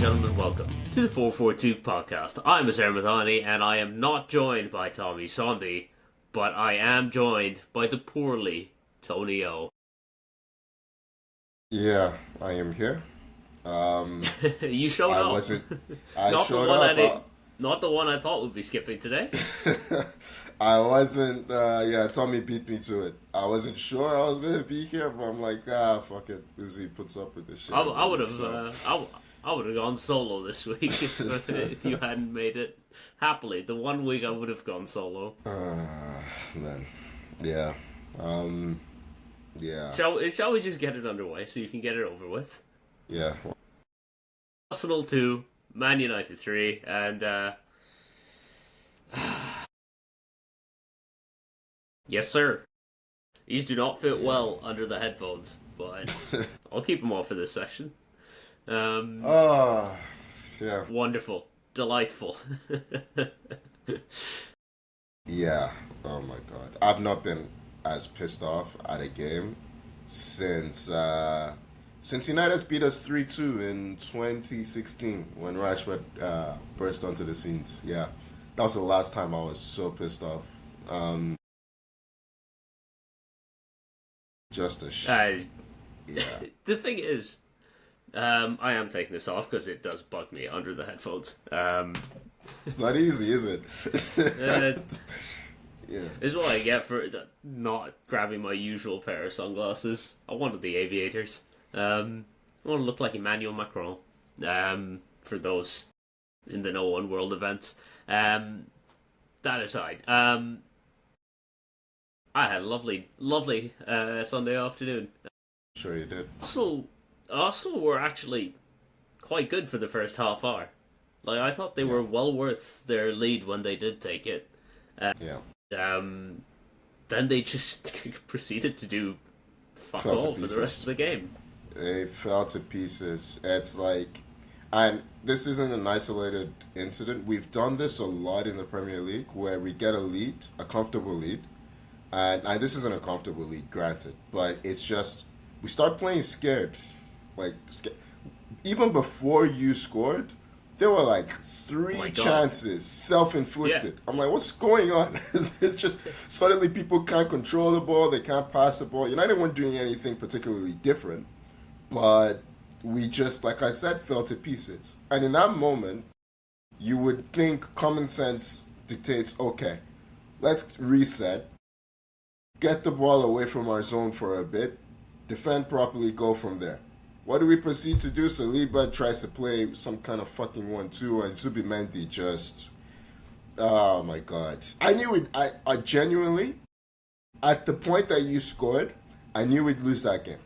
gentlemen, welcome to the 442 podcast. I'm Matheus Cunha, and I am not joined by Tommy Sondi, but I am joined by the poorly Tony O. Yeah, I am here. You showed I up. wasn't. I Not the showed one up. not the one I thought would be skipping today. I wasn't. Yeah, Tommy beat me to it. I wasn't sure I was gonna be here, but I'm like, fuck it. Busy puts up with this shit. I would have. So. I would have gone solo this week if you hadn't made it. Happily, the 1 week I would have gone solo. Man, yeah, yeah. Shall we just get it underway so you can get it over with? Yeah. Arsenal 2, Man United 3, and yes, sir. These do not fit well under the headphones, but I'll keep them off for this section. Yeah. Wonderful. Delightful. Yeah. Oh my god. I've not been as pissed off at a game since United beat us 3-2 in 2016 when Rashford burst onto the scenes. Yeah. That was the last time I was so pissed off. Just a shit. Yeah. The thing is, I am taking this off because it does bug me under the headphones. It's not easy, is it? Yeah. It's what I get for not grabbing my usual pair of sunglasses. I wanted the aviators. I want to look like Emmanuel Macron. For those in the No One World events. That aside, I had a lovely Sunday afternoon. Sure you did. Arsenal were actually quite good for the first half hour. Like, I thought they were well worth their lead when they did take it. Then they just proceeded to do fuck all for the rest of the game. They fell to pieces. It's like, and this isn't an isolated incident. We've done this a lot in the Premier League where we get a lead, a comfortable lead. And this isn't a comfortable lead, granted. But it's just, we start playing scared. Even before you scored, there were like three chances, self-inflicted. Yeah. I'm like, what's going on? It's just suddenly people can't control the ball, they can't pass the ball. United weren't doing anything particularly different, but we just, like I said, fell to pieces. And in that moment, you would think common sense dictates, okay, let's reset, get the ball away from our zone for a bit, defend properly, go from there. What do we proceed to do? Saliba tries to play some kind of fucking 1-2, and Zubimendi just... Oh my god. I knew it. I genuinely, at the point that you scored, I knew we'd lose that game.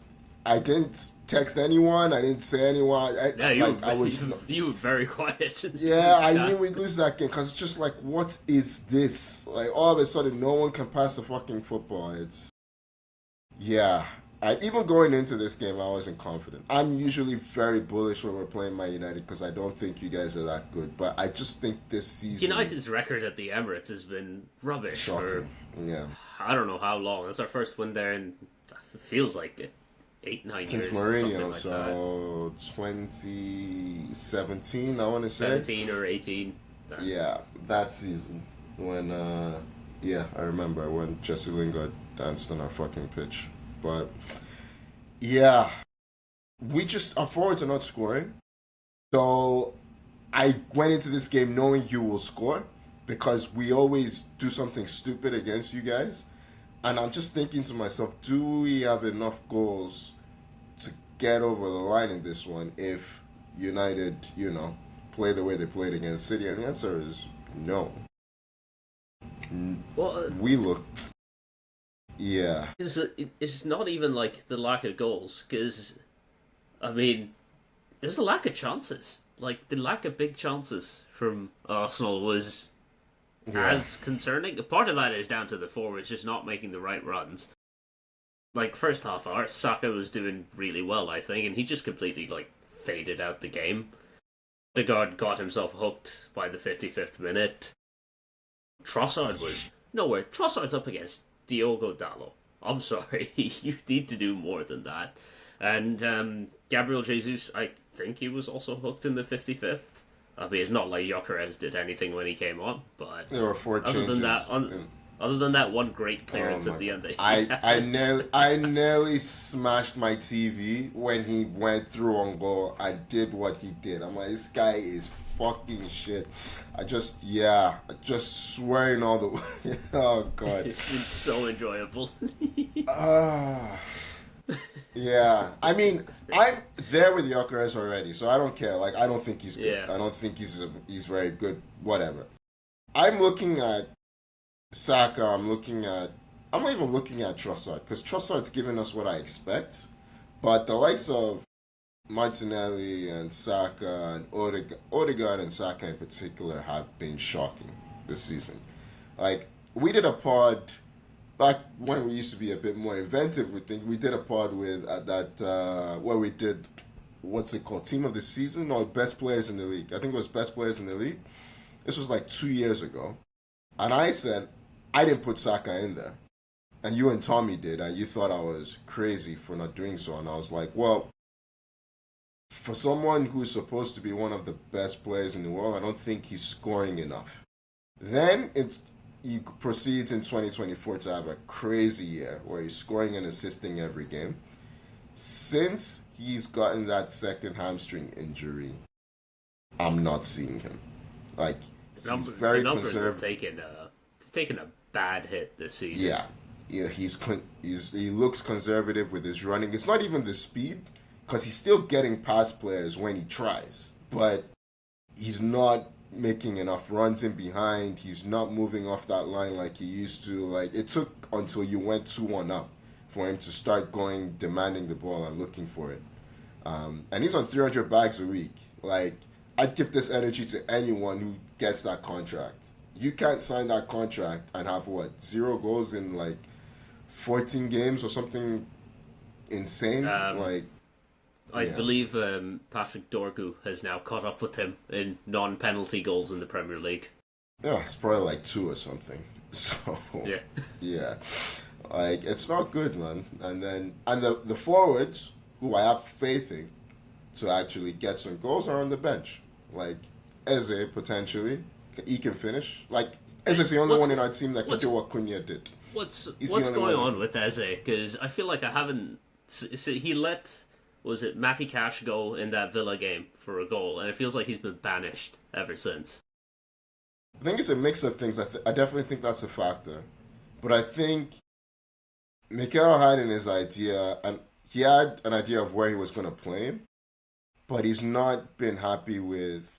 I didn't text anyone. I didn't say anyone. You were very quiet. Yeah, I knew we'd lose that game because it's just like, what is this? Like, all of a sudden, no one can pass the fucking football. It's... Yeah. Even going into this game, I wasn't confident. I'm usually very bullish when we're playing Man United because I don't think you guys are that good. But I just think this season... United's record at the Emirates has been rubbish shocking. For I don't know how long. It's our first win there in, it feels like 8-9 years. Since Mourinho, like so 2017, I want to say. 17 or 18. Yeah, that season. When, I remember when Jesse Lingard danced on our fucking pitch. But, yeah, our forwards are not scoring. So, I went into this game knowing you will score because we always do something stupid against you guys. And I'm just thinking to myself, do we have enough goals to get over the line in this one if United, play the way they played against City? And the answer is no. Well, we looked... Yeah. It's not even like the lack of goals, because, I mean, there's a lack of chances. Like, the lack of big chances from Arsenal was as concerning. Part of that is down to the forwards just not making the right runs. Like, first half hour, Saka was doing really well, I think, and he just completely, faded out the game. Odegaard got himself hooked by the 55th minute. Trossard was nowhere. Trossard's up against Diogo Dalot. I'm sorry, you need to do more than that. And Gabriel Jesus, I think he was also hooked in the 55th. I mean, it's not like Gyökeres did anything when he came on, but There were four changes. Other than that one great clearance at the end, I nearly smashed my TV when he went through on goal and did what he did. I'm like, this guy is fucking shit. I just swearing all the oh god. It's so enjoyable. Yeah, I mean, I'm there with Gyökeres already, so I don't care. Like, I don't think he's good. Yeah. I don't think he's very good. Whatever. I'm looking at Saka. I'm not even looking at Trossard because Trossard's giving us what I expect, but the likes of Martinelli and Saka and Odegaard and Saka in particular have been shocking this season. Like, we did a pod back when we used to be a bit more inventive. We did a pod with where we did, what's it called, team of the season or best players in the league. I think it was best players in the league. This was like 2 years ago, and I said I didn't put Saka in there, and you and Tommy did, and you thought I was crazy for not doing so, and I was like, well, for someone who's supposed to be one of the best players in the world, I don't think he's scoring enough. Then he proceeds in 2024 to have a crazy year where he's scoring and assisting every game. Since he's gotten that second hamstring injury, I'm not seeing him. Like, he's very conservative. Have taken a bad hit this season. Yeah, he looks conservative with his running. It's not even the speed, because he's still getting past players when he tries, but he's not making enough runs in behind. He's not moving off that line like he used to. Like, it took until you went 2-1 up for him to start going, demanding the ball and looking for it. And he's on 300 bags a week. Like, I'd give this energy to anyone who gets that contract. You can't sign that contract and have, 0 goals in, 14 games or something insane? I believe Patrick Dorgu has now caught up with him in non-penalty goals in the Premier League. Yeah, it's probably 2 or something. So, yeah. It's not good, man. And the forwards, who I have faith in to actually get some goals, are on the bench. Eze, potentially. He can finish. Eze's the only one in our team that can do what Cunha did. What's going on with Eze? Because I feel like I haven't... He let... Was it Matty Cash go in that Villa game for a goal, and it feels like he's been banished ever since. I think it's a mix of things. I definitely think that's a factor. But I think Mikel had in his idea, and he had an idea of where he was going to play him, but he's not been happy with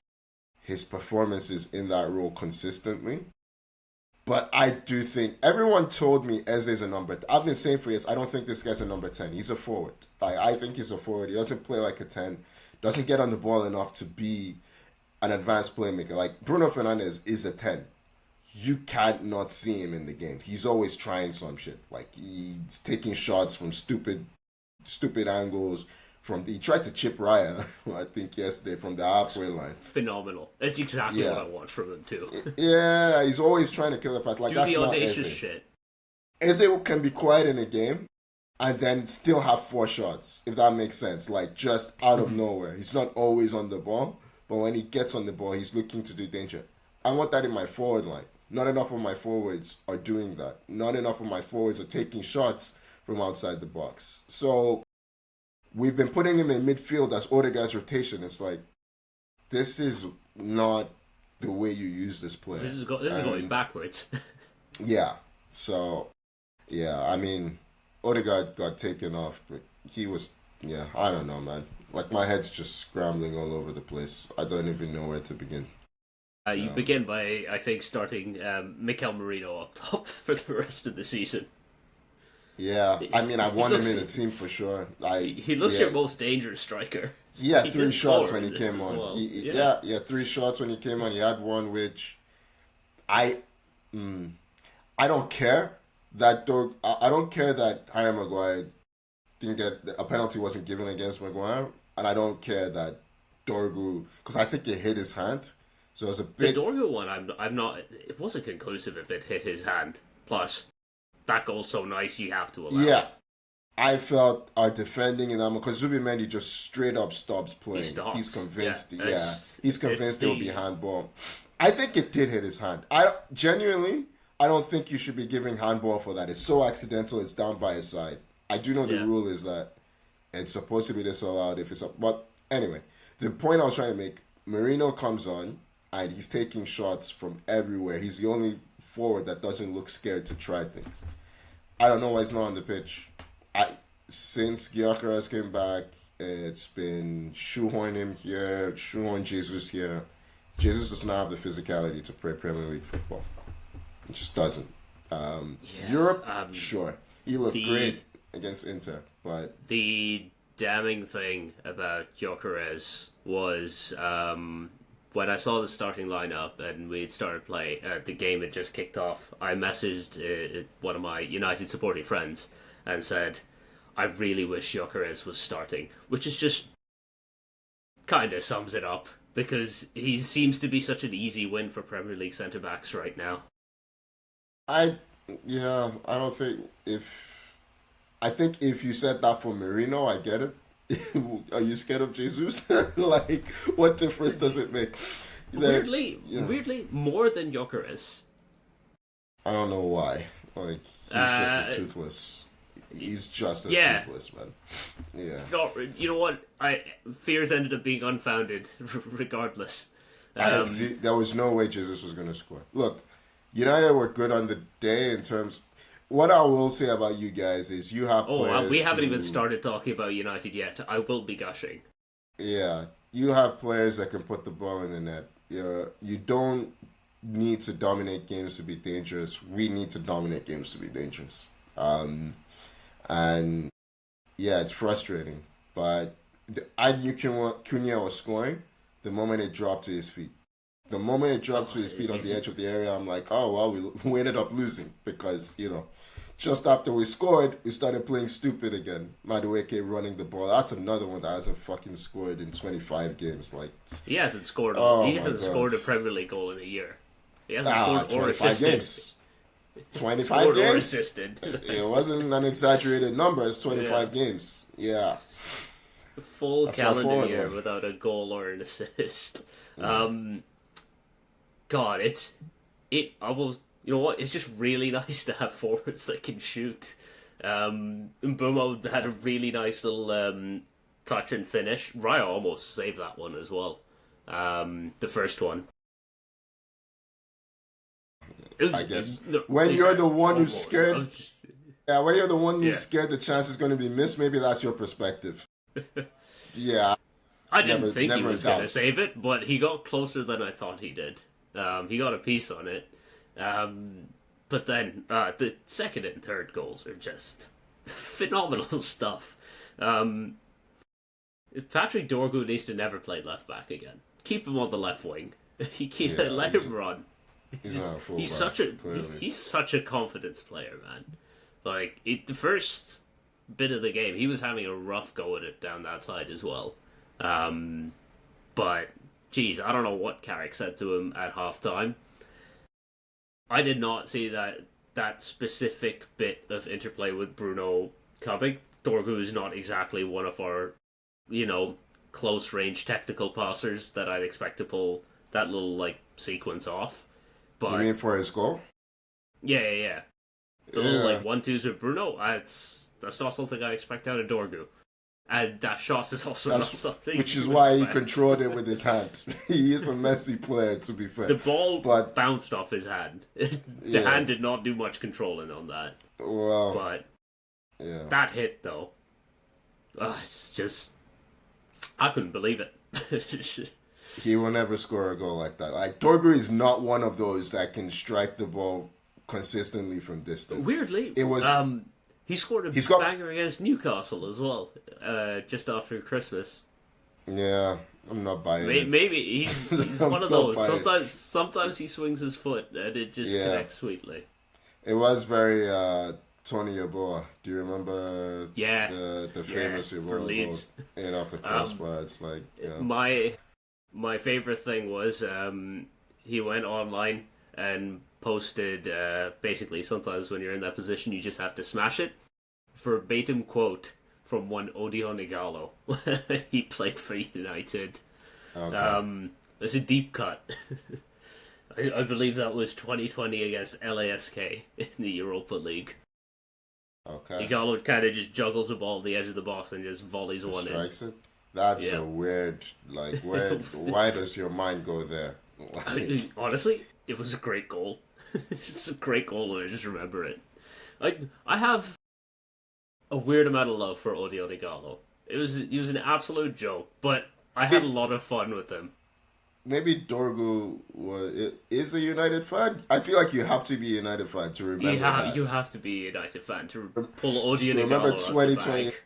his performances in that role consistently. But I do think, everyone told me Eze's a number. I've been saying for years, I don't think this guy's a number 10. He's a forward. I think he's a forward. He doesn't play like a 10. Doesn't get on the ball enough to be an advanced playmaker. Bruno Fernandes is a 10. You can't not see him in the game. He's always trying some shit. He's taking shots from stupid angles. He tried to chip Raya, I think, yesterday from the halfway line. Phenomenal. That's exactly what I want from him, too. Yeah, he's always trying to kill the pass. That's the audacious not Eze. Shit. Eze can be quiet in a game and then still have 4 shots, if that makes sense. Just out of nowhere. He's not always on the ball, but when he gets on the ball, he's looking to do danger. I want that in my forward line. Not enough of my forwards are doing that. Not enough of my forwards are taking shots from outside the box. So... we've been putting him in midfield as Odegaard's rotation. It's this is not the way you use this player. This is going backwards. Yeah. So, yeah, I mean, Odegaard got taken off, but he was, I don't know, man. My head's just scrambling all over the place. I don't even know where to begin. You begin by, I think, starting Mikel Merino up top for the rest of the season. Yeah, I mean, I want him in the team for sure. He looks your most dangerous striker. He had 3 shots when he came on. Well. He had 3 shots when he came on. He had one which I don't care that Harry Maguire didn't get a penalty wasn't given against Maguire, and I don't care that Dorgu, because I think it hit his hand. So it was a big... The Dorgu one, I'm not. It wasn't conclusive if it hit his hand. Plus, that goal's so nice, you have to allow it. I felt are defending in that because Zubimendi just straight up stops He playing. He's stops. Yeah, convinced. Yeah, he's convinced it will be handball. I think it did hit his hand. I don't think you should be giving handball for that. It's so accidental. It's down by his side. I do know the rule is that it's supposed to be disallowed if it's up. But anyway, the point I was trying to make: Marino comes on and he's taking shots from everywhere. He's the only forward that doesn't look scared to try things. I don't know why he's not on the pitch. Since Gyökeres came back, it's been shoehorn him here, shoehorn Jesus here. Jesus does not have the physicality to play Premier League football. It just doesn't. Europe, sure, he looked great against Inter, but the damning thing about Gyökeres was when I saw the starting lineup and we'd started play, the game had just kicked off. I messaged one of my United supporting friends and said, I really wish Gyökeres was starting, which is just kind of sums it up because he seems to be such an easy win for Premier League centre backs right now. I don't think I think if you said that for Marino, I get it. Are you scared of Jesus? Like, what difference does it make? Weirdly, more than Gyökeres. I don't know why. Like, he's just as toothless. He's just as toothless, man. Yeah. You know what? Fears ended up being unfounded, regardless. There was no way Jesus was going to score. Look, United were good on the day in terms. What I will say about you guys is you have players. We haven't even started talking about United yet. I will be gushing. Yeah, you have players that can put the ball in the net. You don't need to dominate games to be dangerous. We need to dominate games to be dangerous. And yeah, it's frustrating. But I knew Cunha was scoring the moment it dropped to his feet. The moment it dropped to his feet on the edge of the area, I'm like, oh, well, we ended up losing because, just after we scored, we started playing stupid again. Madueke running the ball. That's another one that hasn't fucking scored in 25 games. Like, he hasn't scored. He hasn't scored a Premier League goal in a year. He hasn't scored or assisted. Games. 25 games? Or assisted. It wasn't an exaggerated number. It's 25 games. Yeah. A full calendar year without a goal or an assist. God, you know what? It's just really nice to have forwards that can shoot. Mbeumo had a really nice little touch and finish. Raya almost saved that one as well. The first one. I guess when you're the one who's scared, when you're the one who's scared the chance is going to be missed, maybe that's your perspective. Yeah, I didn't think he was going to save it, but he got closer than I thought he did. He got a piece on it, but then the second and third goals are just phenomenal stuff. Patrick Dorgu needs to never play left back again. Keep him on the left wing. Let him run. He's such a confidence player, man. Like the first bit of the game, he was having a rough go at it down that side as well. But geez, I don't know what Carrick said to him at halftime. I did not see that specific bit of interplay with Bruno coming. Dorgu is not exactly one of our, close range technical passers that I'd expect to pull that little sequence off. But, you mean for his goal? Yeah. The little 1-2s with Bruno, that's not something I expect out of Dorgu. And that shot is also not something. Which is why he controlled it with his hand. He is a messy player, to be fair. The ball bounced off his hand. The hand did not do much controlling on that. Well, but that hit though, it's just I couldn't believe it. He will never score a goal like that. Like, Dorgu is not one of those that can strike the ball consistently from distance. Weirdly, it was. He scored a banger against Newcastle as well, just after Christmas. Yeah, I'm not buying it. Maybe he's one of those. Sometimes he swings his foot and it just connects sweetly. It was very Tony Yeboah. Do you remember? The famous Yeboah in off the crossbar. It's like my favorite thing was he went online and posted basically sometimes when you're in that position you just have to smash it. verbatim quote from one Odion Igalo when he played for United. Okay. It's a deep cut. I believe that was 2020 against LASK in the Europa League. Okay. Igalo kind of just juggles the ball at the edge of the box and just volleys one in. Strikes it. That's a weird. Like, where? Why does your mind go there? Honestly, it was a great goal. It's just a great goal, and I just remember it. I have a weird amount of love for Odion Igalo. He was an absolute joke, but I had a lot of fun with him. Maybe Dorgu is a United fan. I feel like you have to be a United fan to remember that. You have to be a United fan to pull Odion Igalo remember out 2020. the bag.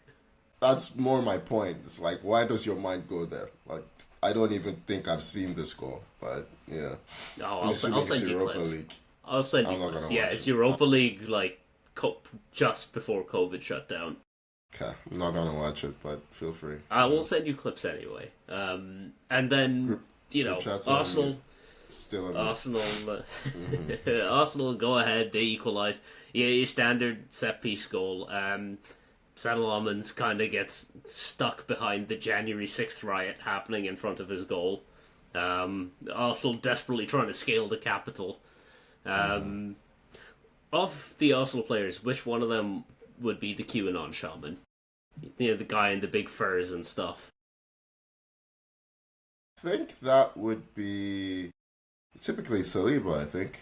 That's more my point. It's like, why does your mind go there? Like, I don't even think I've seen this goal, but yeah. No, I'll send you clips. League. I'll send you clips. Yeah, it's Europa League, like, just before COVID shut down. Okay, I'm not gonna watch it, but feel free. I will send you clips anyway. And then, Arsenal... Arsenal, Arsenal go ahead, they equalise. Yeah, your standard set-piece goal. Sanlamans kind of gets stuck behind the January 6th riot happening in front of his goal. Arsenal desperately trying to scale the capital. Of the Arsenal players, which one of them would be the QAnon shaman? The guy in the big furs and stuff. I think that would be typically Saliba, I think.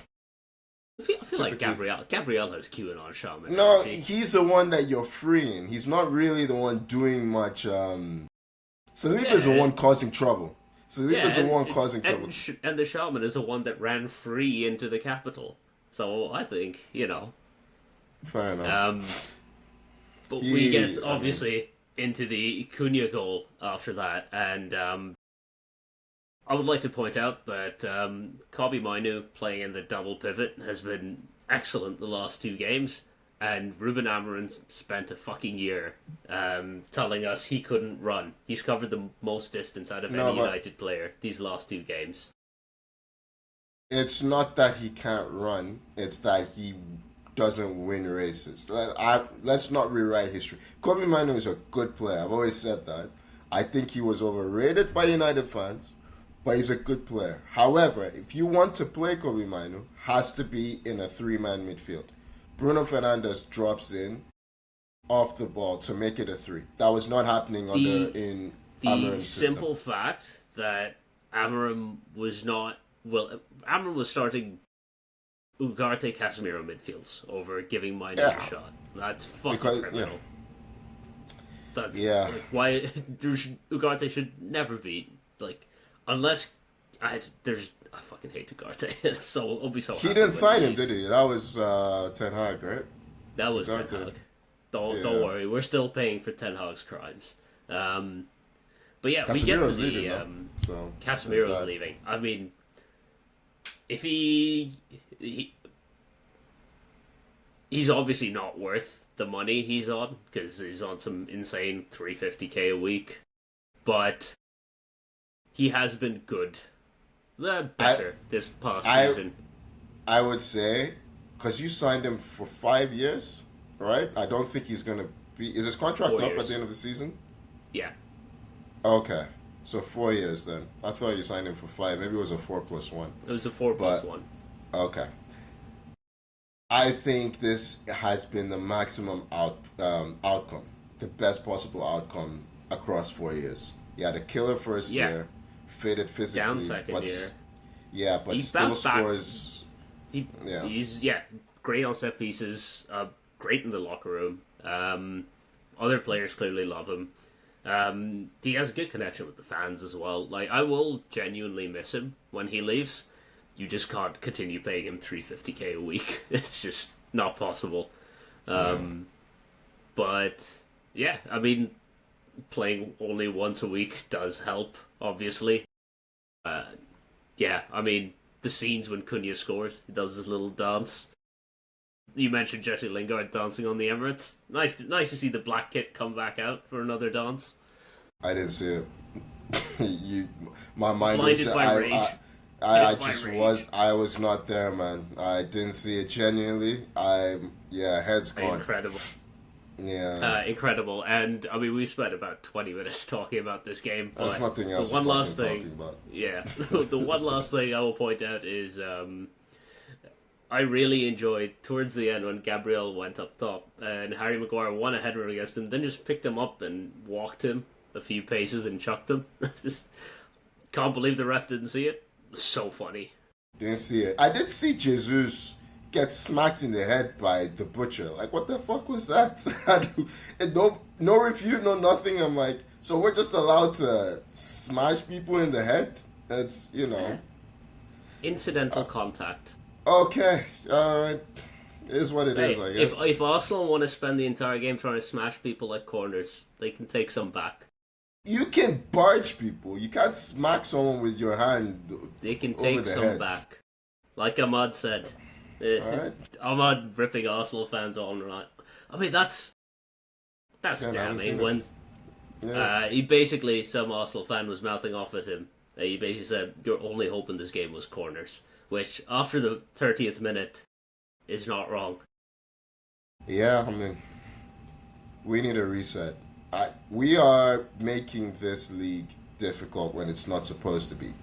I feel like Gabriel has QAnon shaman. No, he's the one that you're freeing. He's not really the one doing much. Saliba's the one causing trouble. Saliba's the one causing trouble. And the shaman is the one that ran free into the capital. So I think, Fair enough. But we get, obviously, into the Cunha goal after that. And I would like to point out that Kobbie Mainoo playing in the double pivot has been excellent the last two games, and Ruben Amorim spent a fucking year telling us he couldn't run. He's covered the most distance out of any United player these last two games. It's not that he can't run, it's that he doesn't win races. Let's not rewrite history. Kobbie Mainoo is a good player. I've always said that. I think he was overrated by United fans, but he's a good player. However, if you want to play Kobbie Mainoo, has to be in a three-man midfield. Bruno Fernandes drops in off the ball to make it a three. That was not happening in Amorim's system. Simple fact that Amorim was not... Well, Amorim was starting Ugarte Casemiro midfields over giving Mainoo a shot. That's fucking criminal. That's like, why Ugarte should never be unless I fucking hate Ugarte. So I'll be so. He didn't sign him, did he? That was Ten Hag, right? That was Ten Hag. Don't worry, we're still paying for Ten Hag's crimes. But yeah, we get to the leaving, Casemiro's leaving. I mean, if he's obviously not worth the money he's on, because he's on some insane $350K a week, but he has been good, better this past season. I would say, because you signed him for 5 years, right? I don't think he's gonna be. Is his contract up at the end of the season? Yeah. Okay. So 4 years then. I thought you signed him for 5. Maybe it was a 4+1. It was a 4+1. Okay. I think this has been the maximum outcome, the best possible outcome across 4 years. He had a killer first year, fitted physically, down second year. Yeah, but he still scores. He's great on set pieces, great in the locker room. Other players clearly love him. He has a good connection with the fans as well. Like, I will genuinely miss him when he leaves. You just can't continue paying him $350K a week. It's just not possible. But yeah, I mean, playing only once a week does help, obviously. I mean, the scenes when Cunha scores, he does his little dance. You mentioned Jesse Lingard dancing on the Emirates. Nice to see the black kit come back out for another dance. I didn't see it. My mind blinded was by rage. I was not there, man. I didn't see it genuinely. Head's gone. Incredible. Yeah. Incredible. And I mean, we spent about 20 minutes talking about this game. But There's nothing else the one to last fucking thing, talking about. yeah, the one last thing I will point out is I really enjoyed towards the end when Gabriel went up top and Harry Maguire won a header against him, then just picked him up and walked him a few paces and chucked him. Just can't believe the ref didn't see it. So funny. Didn't see it. I did see Jesus get smacked in the head by the butcher. Like, what the fuck was that? And no review, no nothing. I'm like, so we're just allowed to smash people in the head? That's, Incidental contact. Okay, alright. It is what it is, I guess. If Arsenal want to spend the entire game trying to smash people at corners, they can take some back. You can barge people. You can't smack someone with your hand. They can take some head. back. Like Ahmad said. Alright. Ahmad ripping Arsenal fans all night. I mean, that's damning. When he basically, some Arsenal fan was mouthing off at him. He basically said, "Your only hope in this game was corners," which after the 30th minute is not wrong. Yeah, I mean, we need a reset. We are making this league difficult when it's not supposed to be.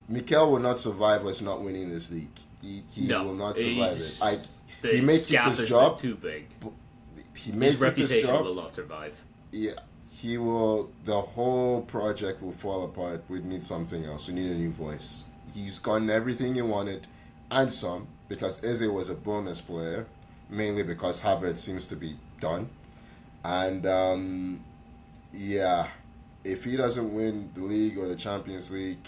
Mikel will not survive us not winning this league. He will not survive it. He may keep his job. Too big. He may his keep his reputation job. will not survive. Yeah, he will. The whole project will fall apart. We need something else. We need a new voice. He's gotten everything he wanted, and some, because Eze was a bonus player, mainly because Havertz seems to be done. And if he doesn't win the league or the Champions League,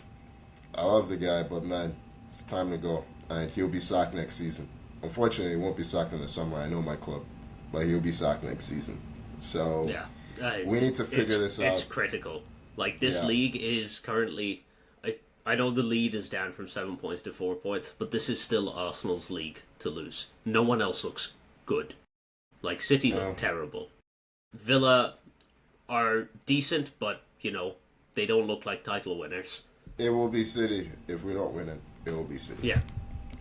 I love the guy, but man, it's time to go. And he'll be sacked next season. Unfortunately, he won't be sacked in the summer. I know my club, but he'll be sacked next season. So we need to figure this out. It's critical. Like, this league is currently... I know the lead is down from 7 points to 4 points, but this is still Arsenal's league to lose. No one else looks good. Like, City look terrible. Villa are decent, but, they don't look like title winners. It will be City. If we don't win it, it will be City. Yeah.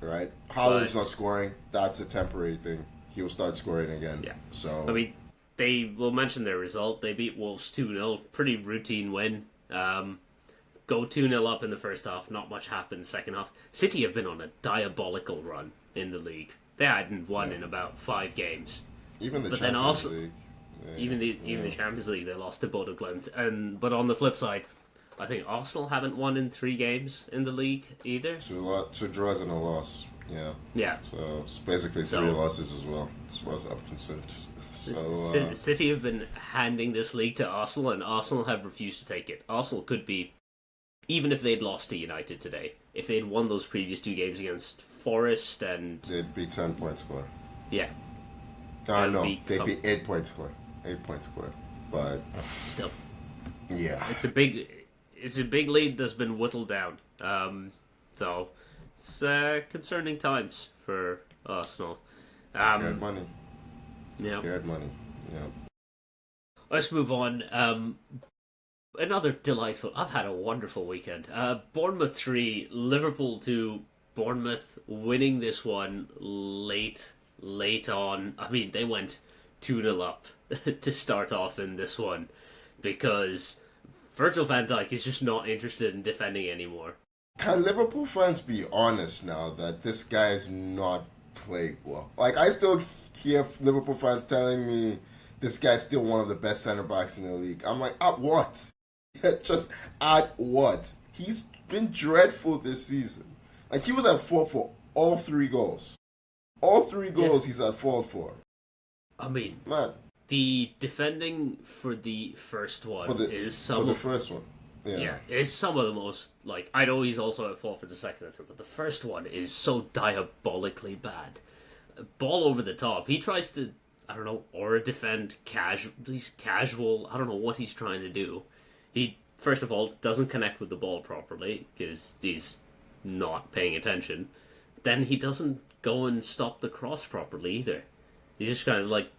Right? Haaland's not scoring. That's a temporary thing. He'll start scoring again. Yeah. So, I mean, they will mention their result. They beat Wolves 2-0. Pretty routine win. Go 2-0 up in the first half. Not much happened second half. City have been on a diabolical run in the league. They hadn't won in about 5 games. Even the but Champions then also, League. Even the Champions League, they lost to Bodo Glimt. But on the flip side, I think Arsenal haven't won in 3 games in the league either. 2 draws and a loss. Yeah. Yeah. So it's basically 3 losses as well, as far as I'm concerned. So, City have been handing this league to Arsenal, and Arsenal have refused to take it. Arsenal could be, even if they'd lost to United today, if they'd won those previous 2 games against Forest and... They'd be 10 points clear. Yeah. No, they'd be 8 points clear. 8 points clear. But... Still. Yeah. It's a big lead that's been whittled down. So it's concerning times for Arsenal. Scared money. Yeah. Scared money. Yeah. Let's move on. Another delightful... I've had a wonderful weekend. Bournemouth 3, Liverpool 2. Bournemouth winning this one late on. I mean, they went 2-0 up to start off in this one because Virgil van Dijk is just not interested in defending anymore. Can Liverpool fans be honest now that this guy is not playing well? Like, I still hear Liverpool fans telling me this guy's still one of the best center backs in the league. I'm like, at what? Just at what? He's been dreadful this season. Like, he was at fault for all 3 goals. All 3 goals he's at fault for. I mean, man, the defending for the first one is some of the most, like, I know he's also at fault for the second and third, but the first one is so diabolically bad. Ball over the top. He tries to, I don't know, or defend he's casual. I don't know what he's trying to do. He, first of all, doesn't connect with the ball properly because he's not paying attention. Then he doesn't go and stop the cross properly either. He's just kind of like,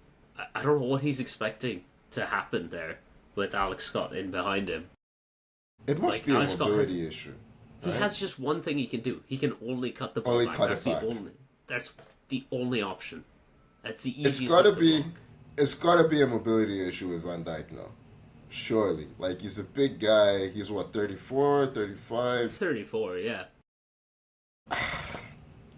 I don't know what he's expecting to happen there with Alex Scott in behind him. It must be a mobility issue. Right? He has just one thing he can do. He can only cut the ball back. That's the only option. That's the easiest. it's got to be a mobility issue with Van Dijk now. Surely. Like, he's a big guy. He's what, 34, 35? 34, yeah.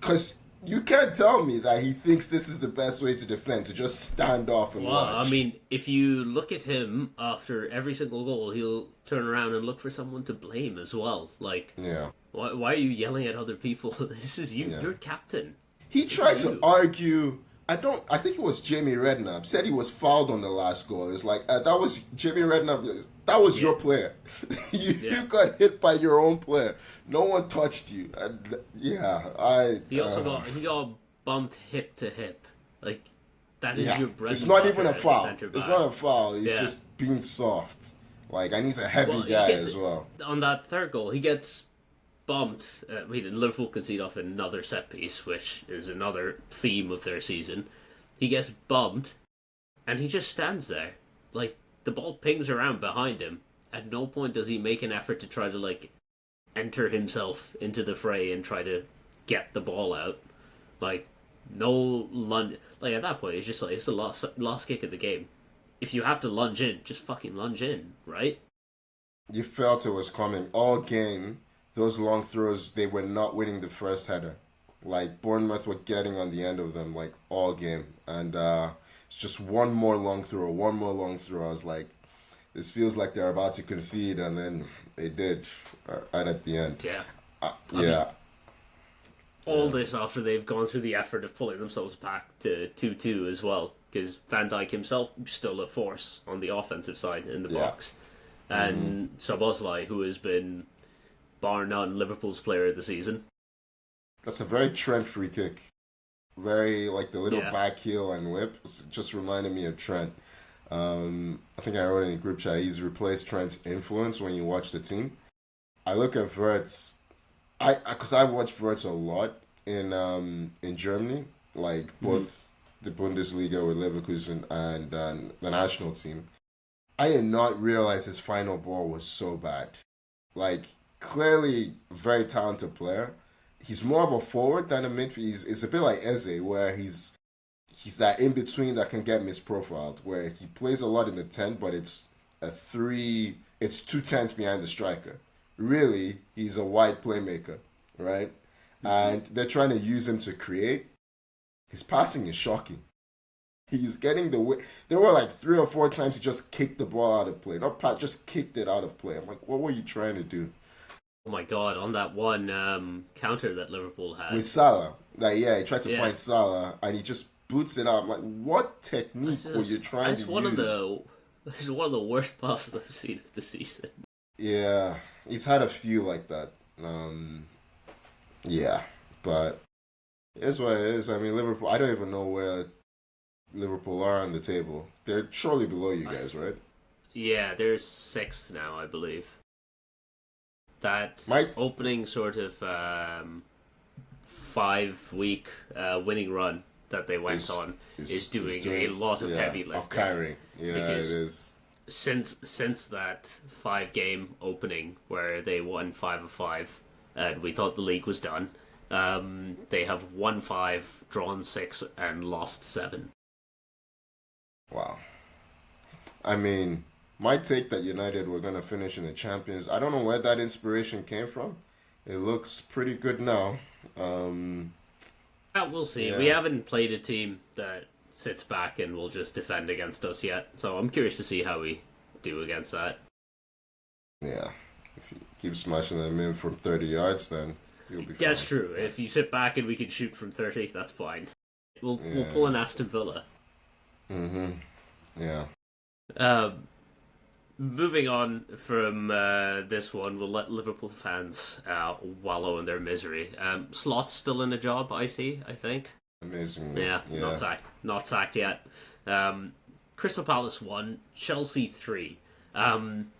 Because you can't tell me that he thinks this is the best way to defend, to just stand off and watch. I mean, if you look at him after every single goal, he'll turn around and look for someone to blame as well. Like, yeah. Why are you yelling at other people? This is you. Yeah. You're captain. He tried to argue. I think it was Jamie Redknapp said he was fouled on the last goal. It's like that was Jamie Redknapp. That was your player. you got hit by your own player. No one touched you. He also got bumped hip to hip. Like that is your bread. It's not even a foul. It's not a foul. He's just being soft. Like, and he's a heavy guy as well. On that third goal, he gets bumped. Liverpool concede off another set piece, which is another theme of their season. He gets bumped, and he just stands there. Like, the ball pings around behind him. At no point does he make an effort to try to, like, enter himself into the fray and try to get the ball out. Like, no lunge. Like, at that point, it's just like, it's the last kick of the game. If you have to lunge in, just fucking lunge in, right? You felt it was coming all game. Those long throws, they were not winning the first header. Like, Bournemouth were getting on the end of them, like, all game. And it's just one more long throw. I was like, this feels like they're about to concede, and then they did right at the end. Yeah. All this after they've gone through the effort of pulling themselves back to 2-2 as well, because Van Dijk himself still a force on the offensive side in the box. And Szoboszlai, who has been, bar none, Liverpool's player of the season. That's a very Trent free kick. Very, like, the little back heel and whip. It just reminded me of Trent. I think I wrote in the group chat, he's replaced Trent's influence when you watch the team. I look at Wirtz, because I watch Wirtz a lot in Germany, like both the Bundesliga with Leverkusen and the national team. I did not realize his final ball was so bad. Like, clearly a very talented player. He's more of a forward than a midfield. It's a bit like Eze, where he's that in-between that can get misprofiled, where he plays a lot in the 10, but it's two tens behind the striker. Really, he's a wide playmaker, right? And they're trying to use him to create. His passing is shocking. He's getting the way. There were like 3 or 4 times he just kicked the ball out of play. Not pass, just kicked it out of play. I'm like, what were you trying to do? Oh my god, on that one counter that Liverpool had. With Salah. Like, he tried to find Salah, and he just boots it out. I'm like, what technique were you trying to use? This is one of the worst passes I've seen of the season. Yeah, he's had a few like that. But it is what it is. I mean, Liverpool, I don't even know where Liverpool are on the table. They're surely below you guys, right? Yeah, they're 6th now, I believe. That opening sort of 5-week winning run that they went on is doing a lot of heavy lifting. Of carrying. Yeah, because it is. Since that 5-game opening where they won 5 of 5 and we thought the league was done, they have won 5, drawn 6, and lost 7. Wow. I mean, my take that United were going to finish in the Champions, I don't know where that inspiration came from. It looks pretty good now. We'll see. Yeah. We haven't played a team that sits back and will just defend against us yet. So I'm curious to see how we do against that. Yeah. If you keep smashing them in from 30 yards, then you'll be fine. That's true. If you sit back and we can shoot from 30, that's fine. We'll pull an Aston Villa. Yeah. Moving on from this one, we'll let Liverpool fans wallow in their misery. Slot's still in a job, I think. Amazing. Yeah, not sacked yet. Crystal Palace 1, Chelsea 3. In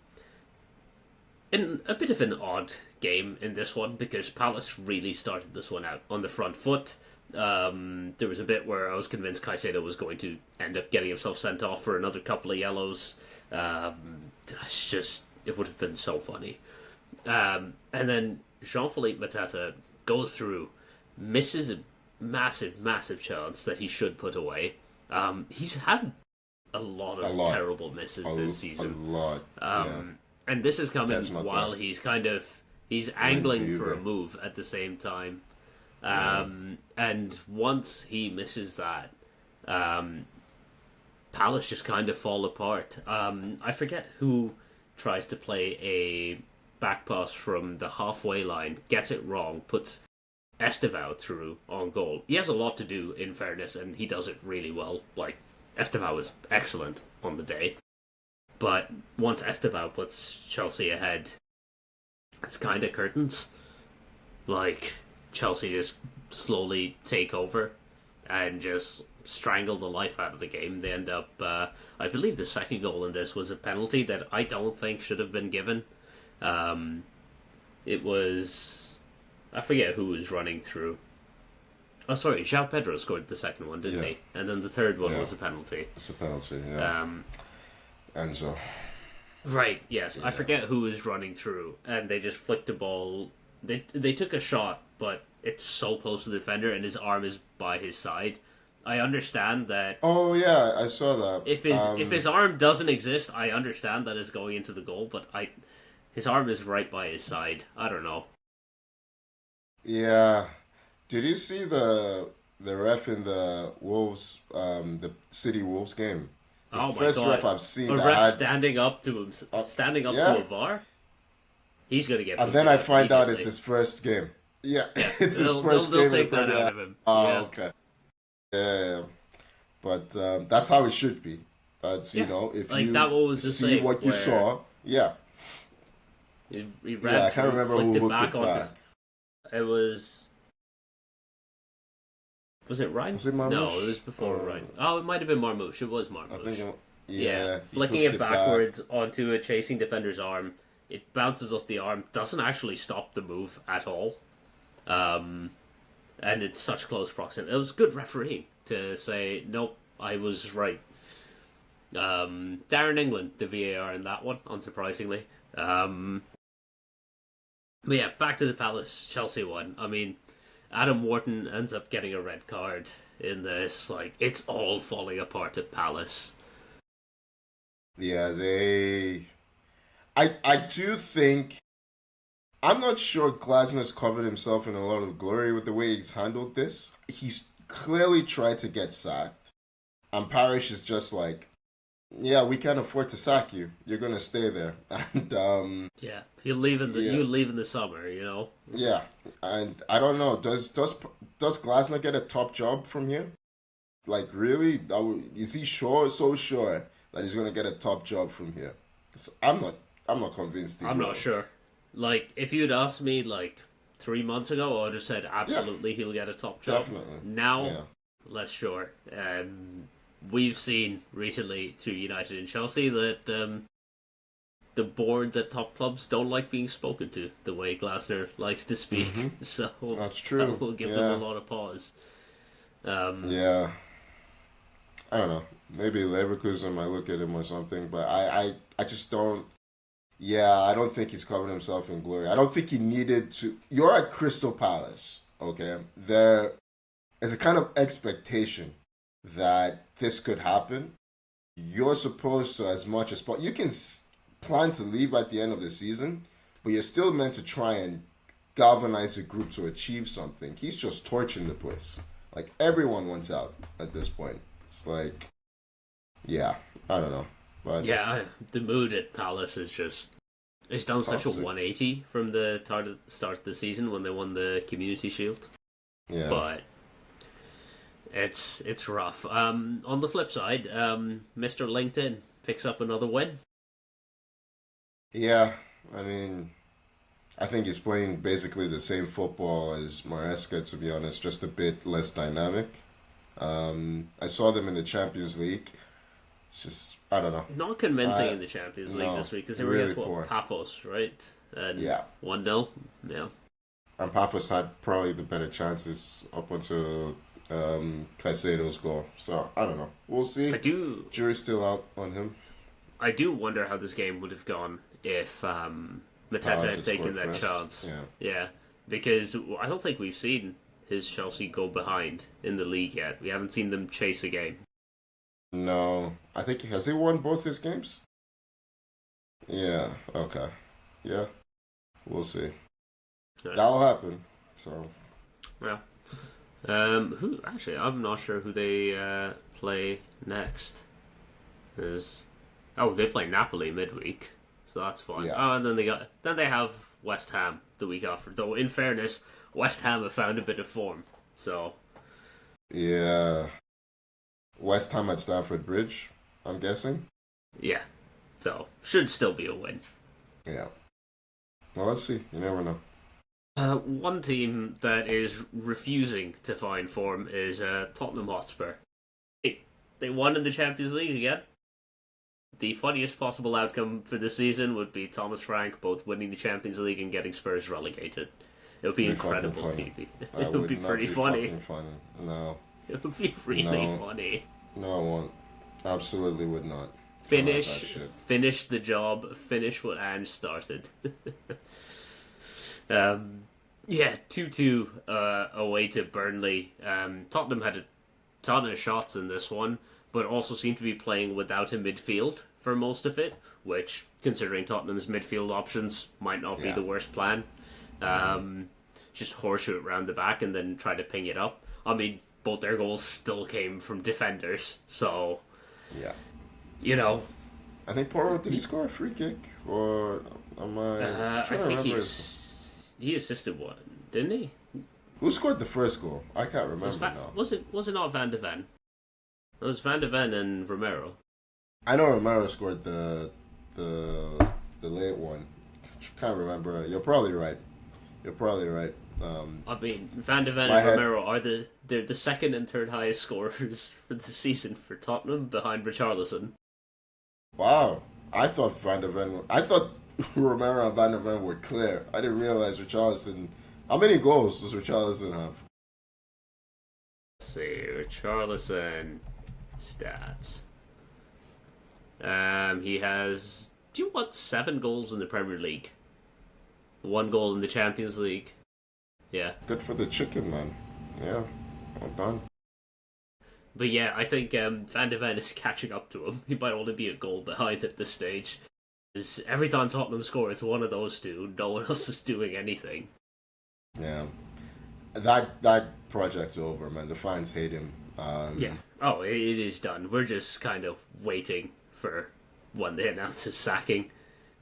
a bit of an odd game in this one, because Palace really started this one out on the front foot. There was a bit where I was convinced Caicedo was going to end up getting himself sent off for another couple of yellows. It would have been so funny. And then Jean-Philippe Mateta goes through, misses a massive chance that he should put away. He's had a lot of terrible misses this season. A lot. And this is coming while he's he's angling for a move at the same time. And once he misses that, Palace just kind of fall apart. I forget who tries to play a back pass from the halfway line, gets it wrong, puts Estevao through on goal. He has a lot to do, in fairness, and he does it really well. Like, Estevao was excellent on the day. But once Estevao puts Chelsea ahead, it's kind of curtains. Like, Chelsea just slowly take over and just strangle the life out of the game. They end up, I believe the second goal in this was a penalty that I don't think should have been given. It was, I forget who was running through. Oh, sorry, João Pedro scored the second one, didn't he? And then the third one was a penalty. It's a penalty, yeah. Enzo. Right, yes. I forget who was running through, and they just flicked the ball. They took a shot, but it's so close to the defender, and his arm is by his side. I understand that. Oh yeah, I saw that. If his arm doesn't exist, I understand that it's going into the goal, but his arm is right by his side. I don't know. Yeah, did you see the ref in the Wolves, the City Wolves game? The first God. Ref I've seen. A ref standing up to him, to a VAR. He's gonna get. And then I find out it's his first game. Yeah, it's his first game. They'll take that out of him. Oh, okay. Yeah, but that's how it should be. That's if like you that was see what you saw. Yeah. He ran I can't remember who hooked it back. It was. Was it Ryan? Was it Marmoush? No, it was before Ryan. Oh, it might have been Marmoush. It was Marmoush. I think yeah. Flicking it backwards onto a chasing defender's arm. It bounces off the arm. Doesn't actually stop the move at all. And it's such close proximity. It was good refereeing to say, nope, I was right. Darren England, the VAR in that one, unsurprisingly. But yeah, back to the Palace-Chelsea one. I mean, Adam Wharton ends up getting a red card in this. Like, it's all falling apart at Palace. Yeah, I do think... I'm not sure Glasner's covered himself in a lot of glory with the way he's handled this. He's clearly tried to get sacked. And Parish is just like, yeah, we can't afford to sack you. You're going to stay there. And yeah, you'll leave in the summer, you know. Yeah, and I don't know. Does Glasner get a top job from here? Like, really? Is he so sure that he's going to get a top job from here? I'm not convinced. I'm not sure. Like, if you'd asked me, like, 3 months ago, I would have said absolutely he'll get a top job. Definitely. Now, less sure. We've seen recently through United and Chelsea that the boards at top clubs don't like being spoken to the way Glasner likes to speak. Mm-hmm. So that's true. That will give them a lot of pause. Yeah. I don't know. Maybe Leverkusen might look at him or something, but I just don't. Yeah, I don't think he's covered himself in glory. I don't think he needed to. You're at Crystal Palace, okay? There is a kind of expectation that this could happen. You're supposed to, as much as possible, you can plan to leave at the end of the season, but you're still meant to try and galvanize the group to achieve something. He's just torching the place. Like, everyone wants out at this point. It's like, yeah, I don't know. But yeah, the mood at Palace is just... It's done toxic. Such a 180 from the start of the season when they won the Community Shield. Yeah. But it's rough. On the flip side, Mr. LinkedIn picks up another win. Yeah, I mean, I think he's playing basically the same football as Maresca, to be honest, just a bit less dynamic. I saw them in the Champions League. It's just, I don't know. Not convincing in the Champions League this week, because they were against Paphos, right? And 1-0, yeah. And Paphos had probably the better chances up until Caicedo's goal. So, I don't know. We'll see. Jury's still out on him. I do wonder how this game would have gone if Mateta had taken that chance. Yeah, because I don't think we've seen his Chelsea go behind in the league yet. We haven't seen them chase a game. No, I think has he won both his games? Yeah. Okay. Yeah. We'll see. Yeah. That'll happen. So. Yeah. Who actually? I'm not sure who they play next. Is they play Napoli midweek, so that's fine. Yeah. Oh, and then they have West Ham the week after. Though in fairness, West Ham have found a bit of form. So. Yeah. West Ham at Stamford Bridge, I'm guessing. Yeah. So should still be a win. Yeah. Well, let's see. You never know. One team that is refusing to find form is Tottenham Hotspur. They won in the Champions League again. The funniest possible outcome for the season would be Thomas Frank both winning the Champions League and getting Spurs relegated. It would be incredible TV. It would be pretty funny. No. It would be really funny. No, it won't. Absolutely would not. Finish the job. Finish what Ange started. 2-2 away to Burnley. Tottenham had a ton of shots in this one, but also seemed to be playing without a midfield for most of it, which, considering Tottenham's midfield options, might not be the worst plan. Just horseshoe it around the back and then try to ping it up. I mean, both their goals still came from defenders, so... Yeah. You know... I think Porro, did he score a free kick? Or am I think he assisted one, didn't he? Who scored the first goal? I can't remember now. Was it not Van de Ven? It was Van de Ven and Romero. I know Romero scored the late one. Can't remember. You're probably right. I mean, Van de Ven and Romero are they're the second and third highest scorers for the season for Tottenham, behind Richarlison. Wow, I thought Romero and Van de Ven were clear. I didn't realize Richarlison. How many goals does Richarlison have? Let's see, Richarlison stats. He has 7 goals in the Premier League. 1 goal in the Champions League. Yeah. Good for the chicken, man. Yeah, well done. But yeah, I think Van de Ven is catching up to him. He might only be a goal behind at this stage. Because every time Tottenham score, it's one of those two. No one else is doing anything. Yeah. That project's over, man. The fans hate him. Yeah. Oh, it is done. We're just kind of waiting for when they announce his sacking.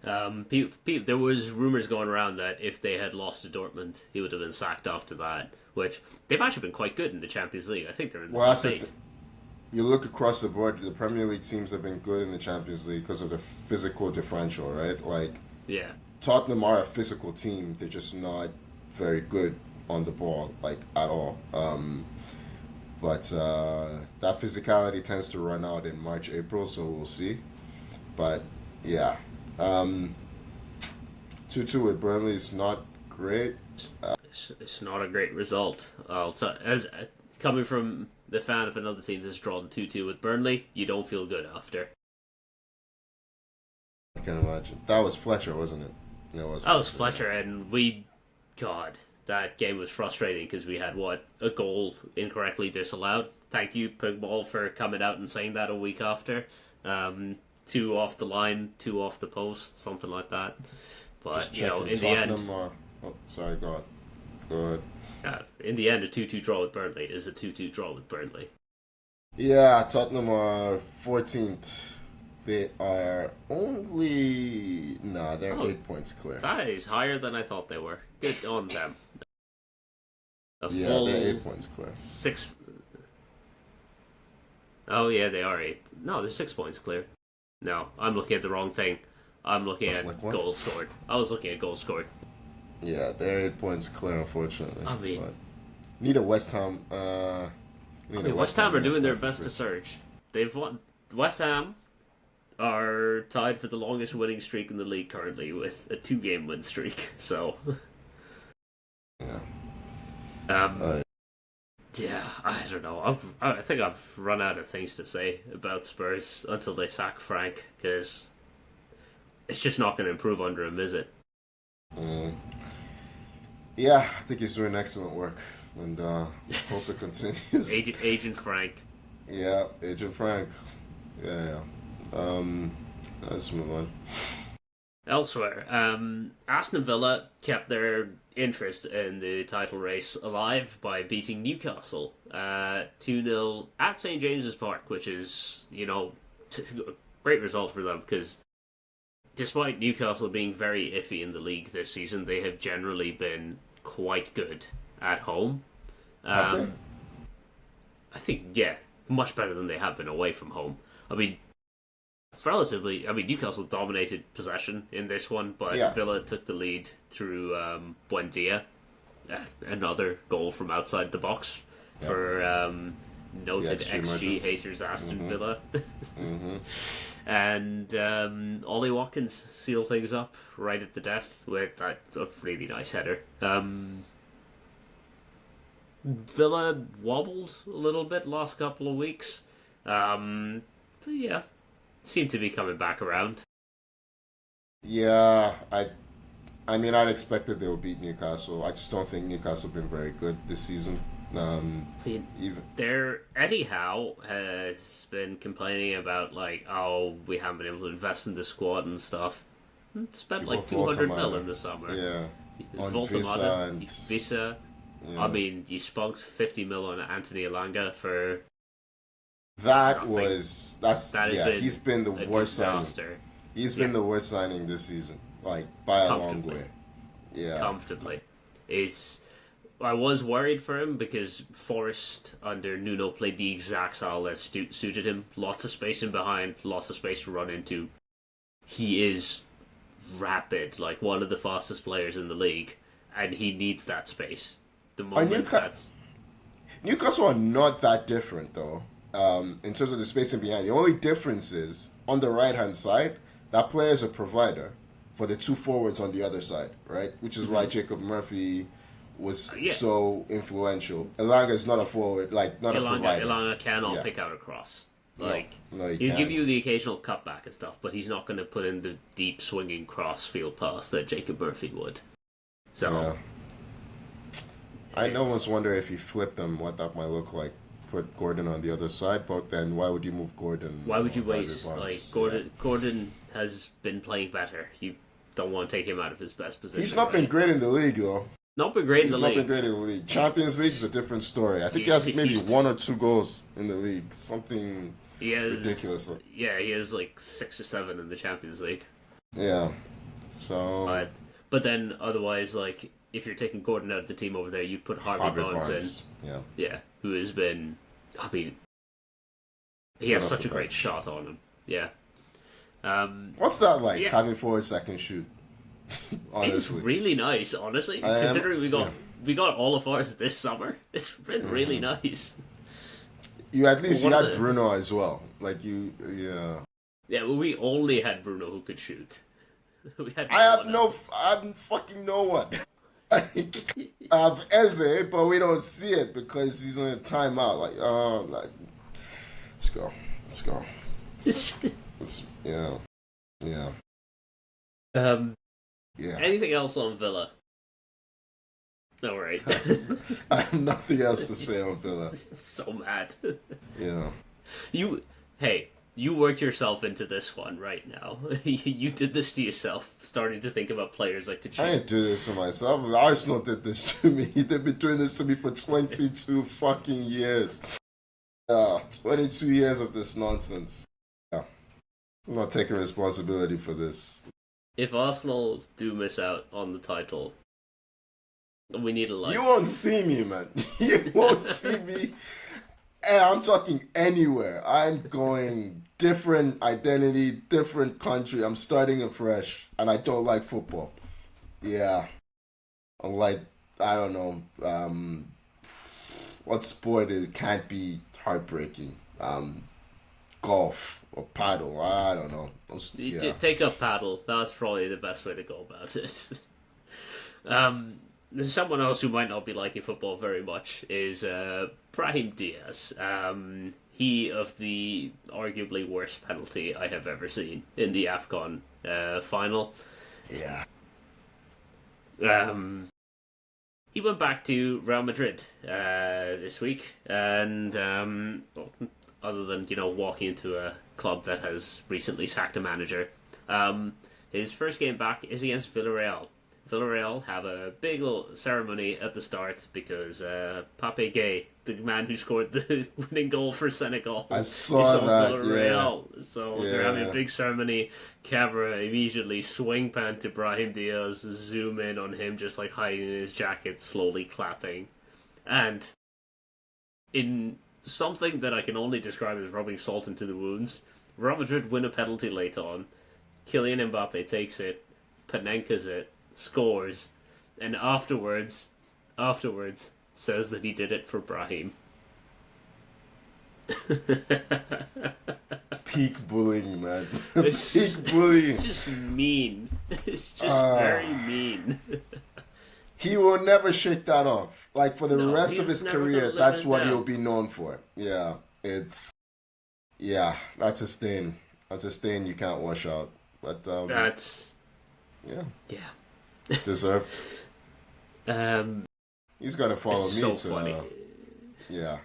There was rumours going around that if they had lost to Dortmund, he would have been sacked after that. Which, they've actually been quite good in the Champions League. I think they're in the top 8. You look across the board, the Premier League teams have been good in the Champions League because of the physical differential, right? Like, yeah. Tottenham are a physical team. They're just not very good on the ball, like, at all. But that physicality tends to run out in March, April, so we'll see. But, yeah. 2-2 with Burnley is not great. It's not a great result. As coming from the fan of another team that's drawn 2-2 with Burnley, you don't feel good after. I can imagine. That was Fletcher, wasn't it? That was Fletcher, and God, that game was frustrating because we had, a goal incorrectly disallowed. Thank you, Pigball, for coming out and saying that a week after. 2 off the line, 2 off the post, something like that. But, in the end... sorry, go ahead. In the end, a 2-2 draw with Burnley is a 2-2 draw with Burnley. Yeah, Tottenham are 14th. They are only... they're 8 points clear. That is higher than I thought they were. Good on them. They're 8 points clear. 6... Oh, yeah, they are 8. No, they're 6 points clear. No, I'm looking at the wrong thing. I'm looking at goals scored. I was looking at goals scored. Yeah, they're 8 points clear, unfortunately. I mean... Need a West Ham... West Ham are doing their best to surge. They've won... West Ham are tied for the longest winning streak in the league currently with a 2-game win streak, so... Yeah. Yeah, I don't know. I think I've run out of things to say about Spurs until they sack Frank, because it's just not going to improve under him, is it? Yeah, I think he's doing excellent work, and hope it continues. Agent Frank. Yeah, Agent Frank. Yeah. Let's move on. Elsewhere, Aston Villa kept their interest in the title race alive by beating Newcastle 2-0 at St James's Park, which is, a great result for them because despite Newcastle being very iffy in the league this season, they have generally been quite good at home. Have they? I think, yeah, much better than they have been away from home. I mean, Newcastle dominated possession in this one, but Villa took the lead through Buendia, another goal from outside the box for noted XG haters Aston Villa. And Ollie Watkins sealed things up right at the death with a really nice header. Villa wobbled a little bit last couple of weeks, but yeah, seemed to be coming back around. Yeah, I'd expected they would beat Newcastle. I just don't think Newcastle have been very good this season. Eddie Howe has been complaining about we haven't been able to invest in the squad and stuff. Spent like 200 mil in the summer. Yeah, on Visa. Yeah. I mean, you spunked 50 mil on Anthony Elanga for he's been the worst signing. He's been the worst signing this season, by a long way. Yeah, comfortably. I was worried for him because Forrest under Nuno played the exact style that suited him. Lots of space in behind, lots of space to run into. He is rapid, like one of the fastest players in the league, and he needs that space. Newcastle are not that different, though, in terms of the spacing behind. The only difference is, on the right-hand side, that player is a provider for the two forwards on the other side, right? Which is why Jacob Murphy was so influential. Elanga is not a forward, not a provider. Elanga cannot pick out a cross. He'll can't. give you the occasional cutback and stuff, but he's not going to put in the deep swinging cross field pass that Jacob Murphy would. So... Yeah. I almost wonder if you flip them, what that might look like. Put Gordon on the other side, but then why would you move Gordon? Why would you waste? Gordon has been playing better. You don't want to take him out of his best position. He's not been great in the league, though. Not been great in the league. He's not been great in the league. Champions League is a different story. I think he has maybe 1 or 2 goals in the league. Something ridiculous. Yeah, he has 6 or 7 in the Champions League. Yeah. So. But then otherwise, if you're taking Gordon out of the team over there, you'd put Harvey Barnes in. Yeah, who has been... I mean, he has such a great shot on him. Yeah. What's that like, having forward second shoot? Honestly. It's really nice, honestly. Considering we got all of ours this summer. It's been really nice. You had Bruno as well. Yeah, well, we only had Bruno who could shoot. I have fucking no one. I have Eze, but we don't see it because he's on a timeout. Let's go. Yeah. Anything else on Villa? No, right. I have nothing else to say on Villa. So mad. Yeah. You work yourself into this one right now. You did this to yourself, starting to think about players that could shoot. I didn't do this to myself. Arsenal did this to me. They've been doing this to me for 22 fucking years. 22 years of this nonsense. Yeah. I'm not taking responsibility for this. If Arsenal do miss out on the title, we need a life. You won't see me, man. You won't see me. And I'm talking anywhere. I'm going different identity, different country. I'm starting afresh. And I don't like football. Yeah. I'm I don't know. What sport can't be heartbreaking? Golf or paddle. I don't know. Take up paddle. That's probably the best way to go about it. There's someone else who might not be liking football very much is Brahim Diaz. He of the arguably worst penalty I have ever seen in the AFCON final. Yeah. He went back to Real Madrid this week, and other than walking into a club that has recently sacked a manager. His first game back is against Villarreal. Villarreal have a big little ceremony at the start because Pape Gueye, the man who scored the winning goal for Senegal, I saw that. Villarreal. Yeah. So they're having a big ceremony. Camera immediately swing pan to Brahim Diaz, zoom in on him just like hiding in his jacket, slowly clapping. And in something that I can only describe as rubbing salt into the wounds, Real Madrid win a penalty late on. Kylian Mbappe takes it, Panenka's it, scores, and afterwards says that he did it for Brahim. Peak bullying, man. Peak bullying. It's just mean. It's just very mean. He will never shake that off. Like, for the rest of his career, that's what he'll be known for. Yeah, that's a stain. That's a stain you can't wash out. But, that's... Yeah. Yeah. Deserved. He's got to follow me so to... funny. Yeah.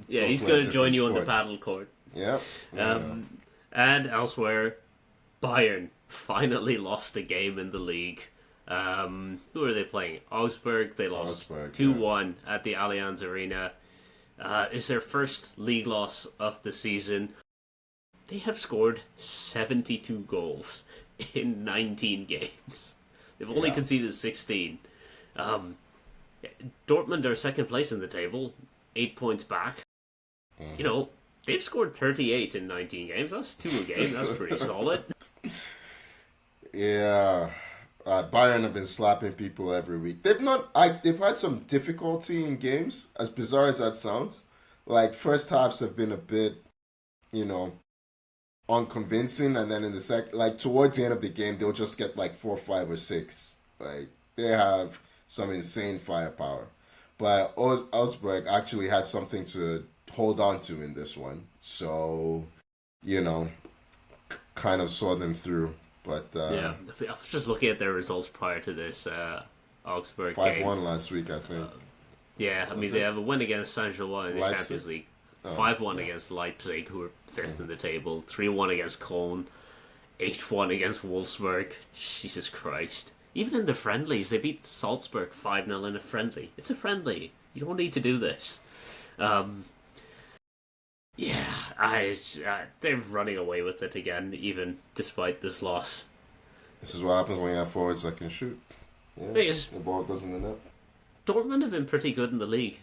Yeah, he's going to join you on the paddle court. Yeah. And elsewhere, Bayern finally lost a game in the league. Who are they playing? Augsburg. They lost 2-1 at the Allianz Arena. It's their first league loss of the season. They have scored 72 goals in 19 games. They've only conceded 16. Dortmund are second place in the table, 8 points back. Mm-hmm. You know, they've scored 38 in 19 games. That's 2 a game. That's pretty solid. Yeah. Bayern have been slapping people every week. They've had some difficulty in games, as bizarre as that sounds. Like, first halves have been a bit, unconvincing, and then in the towards the end of the game, they'll just get like 4, 5, or 6. Like, they have some insane firepower. But Augsburg actually had something to hold on to in this one. So, kind of saw them through. But yeah, I was just looking at their results prior to this Augsburg 5-1 game. 5-1 last week, I think. Yeah, I mean, they have a win against Saint-Gilloise in the Champions League. 5-1 against Leipzig, who are 5th in the table. 3-1 against Cologne. 8-1 against Wolfsburg. Jesus Christ. Even in the friendlies, they beat Salzburg 5-0 in a friendly. It's a friendly. You don't need to do this. They're running away with it again, even despite this loss. This is what happens when you have forwards that can shoot. Yeah, the ball goes in the net. Dortmund have been pretty good in the league.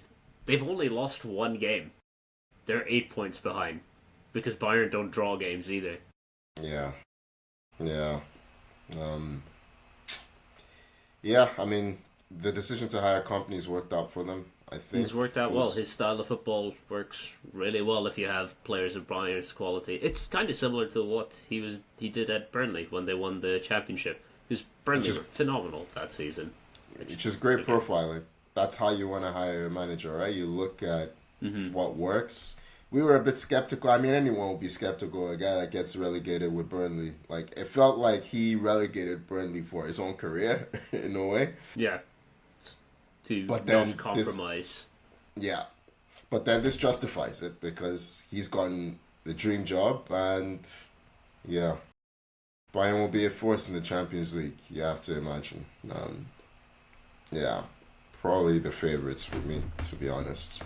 They've only lost 1 game. They're 8 points behind. Because Bayern don't draw games either. Yeah. I mean, the decision to hire companies worked out for them, I think. It's worked out well. His style of football works really well if you have players of Bayern's quality. It's kind of similar to what he did at Burnley when they won the championship. Because Burnley were phenomenal that season. Which is great profiling. That's how you want to hire a manager, right? You look at what works. We were a bit skeptical. I mean, anyone would be skeptical. A guy that gets relegated with Burnley. Like, it felt like he relegated Burnley for his own career, in a way. Yeah. To not compromise. But then this justifies it because he's gotten the dream job and, Bayern will be a force in the Champions League, you have to imagine. Probably the favourites for me, to be honest.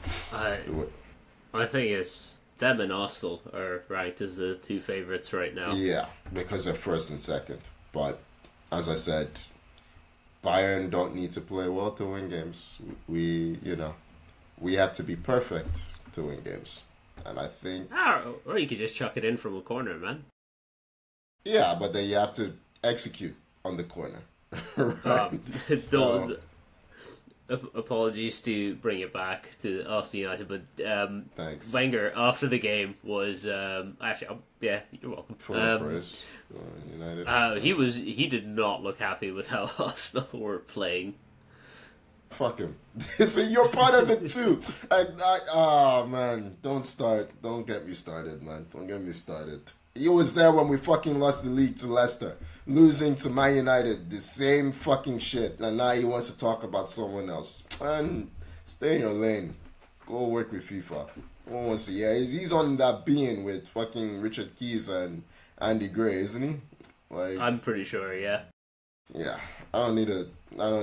I think it's them and Arsenal are ranked as the 2 favourites right now. Yeah, because they're first and second. But, as I said, Bayern don't need to play well to win games. We have to be perfect to win games. And I think... Or you could just chuck it in from a corner, man. Yeah, but then you have to execute on the corner. Right? Apologies to bring it back to Arsenal United, but thanks. Wenger after the game was you're welcome. Full of praise, United. He did not look happy with how Arsenal were playing. Fuck him. So you're part of it too. Man, don't get me started, man. Don't get me started. He was there when we fucking lost the league to Leicester. Losing to Man United, the same fucking shit. And now he wants to talk about someone else. Man, stay in your lane. Go work with FIFA. No one wants to. Yeah, he's on that being with fucking Richard Keys and Andy Gray, isn't he? Like, I'm pretty sure, yeah. Yeah, I don't need to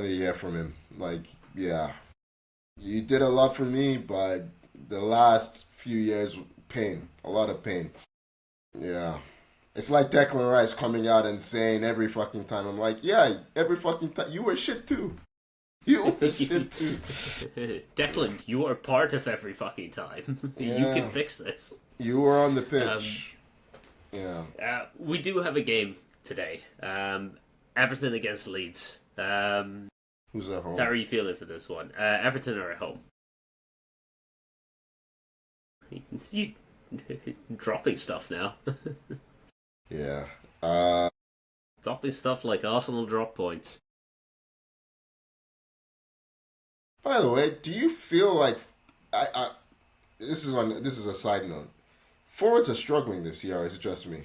hear from him. Like, yeah, you did a lot for me, but the last few years, pain, a lot of pain. Yeah. It's like Declan Rice coming out and saying every fucking time. I'm like, yeah, every fucking time. You were shit too. You were shit too. Declan, you are part of every fucking time. Yeah. You can fix this. You were on the pitch. We do have a game today. Everton against Leeds. Who's at home? How are you feeling for this one? Everton are at home. You dropping stuff now. Yeah. Dropping stuff like Arsenal drop points. By the way, do you feel like this is a side note. Forwards are struggling this year, or is it just me?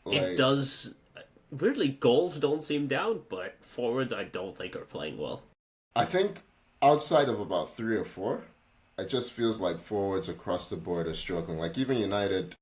Like, It does. Weirdly, goals don't seem down, but forwards I don't think are playing well. I think outside of about 3 or 4, it just feels like forwards across the board are struggling. Like even United,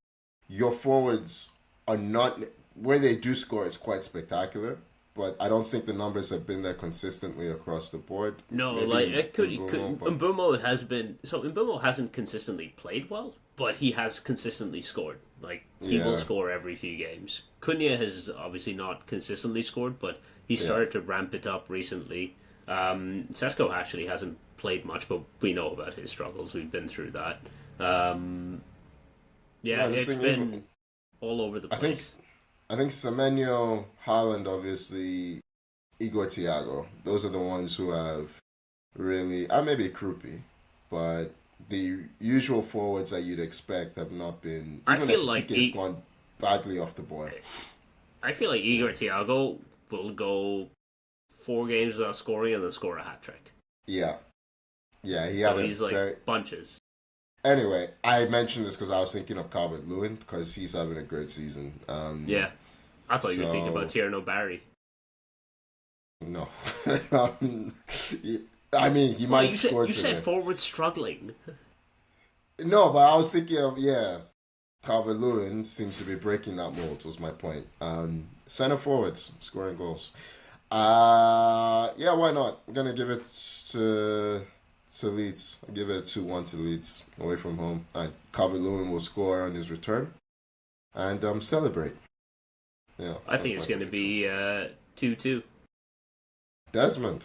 your forwards are not, when they do score, it's quite spectacular. But I don't think the numbers have been there consistently across the board. No, Maybe like it could. but Mbumo has been so. Mbumo hasn't consistently played well, but he has consistently scored. Like he will score every few games. Cunha has obviously not consistently scored, but he started to ramp it up recently. Sesko actually hasn't played much, but we know about his struggles. We've been through that. It's been all over the place. I think Semenyo, Haaland, obviously, Igor Thiago. Those are the ones who have really, maybe Krupi, but the usual forwards that you'd expect have not been. I Even feel if like Tike's gone badly off the board. I feel like Igor Thiago will go 4 games without scoring and then score a hat trick. Yeah. Yeah, he's like bunches. Anyway, I mentioned this because I was thinking of Calvert-Lewin because he's having a great season. I thought you were thinking about Tierno Barry. No. I mean, he might score today. You said forward struggling. No, but I was thinking of, Calvert-Lewin seems to be breaking that mold, was my point. Center forwards, scoring goals. Why not? I'm going to give it to Leeds. I'll give it 2-1 to Leeds, away from home. And Calvert-Lewin will score on his return and celebrate. Yeah, I think it's going to be 2-2. Desmond.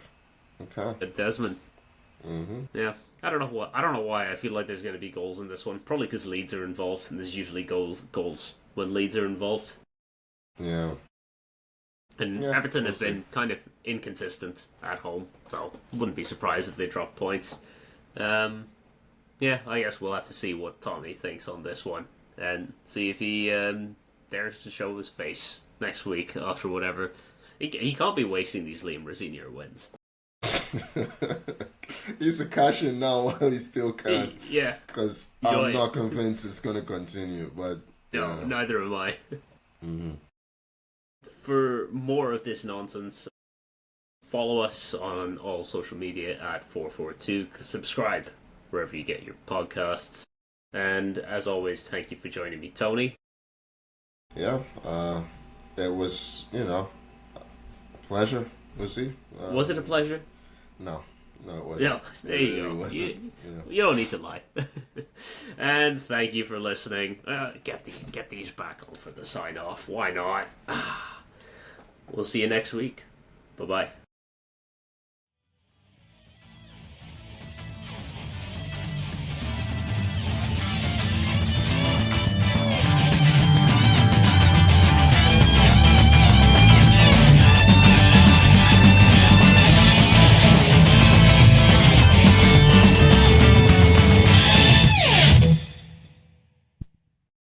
Okay. Desmond. Mm-hmm. Yeah. I don't know why I feel like there's going to be goals in this one. Probably because Leeds are involved, and there's usually goals when Leeds are involved. Yeah. And Everton have been kind of inconsistent at home, so wouldn't be surprised if they drop points. I guess we'll have to see what Tommy thinks on this one, and see if he dares to show his face next week after whatever. He can't be wasting these Liam Rosenior wins. He's a cash in now while he still can. Yeah. Because I'm not convinced it's going to continue, but... No, neither am I. Mm-hmm. For more of this nonsense, follow us on all social media at 442. Subscribe wherever you get your podcasts. And as always, thank you for joining me, Tony. Yeah, it was, a pleasure. Was he? Was it a pleasure? No, it wasn't. No, there you go. You don't need to lie. And thank you for listening. Get these back on for the sign off. Why not? We'll see you next week. Bye-bye.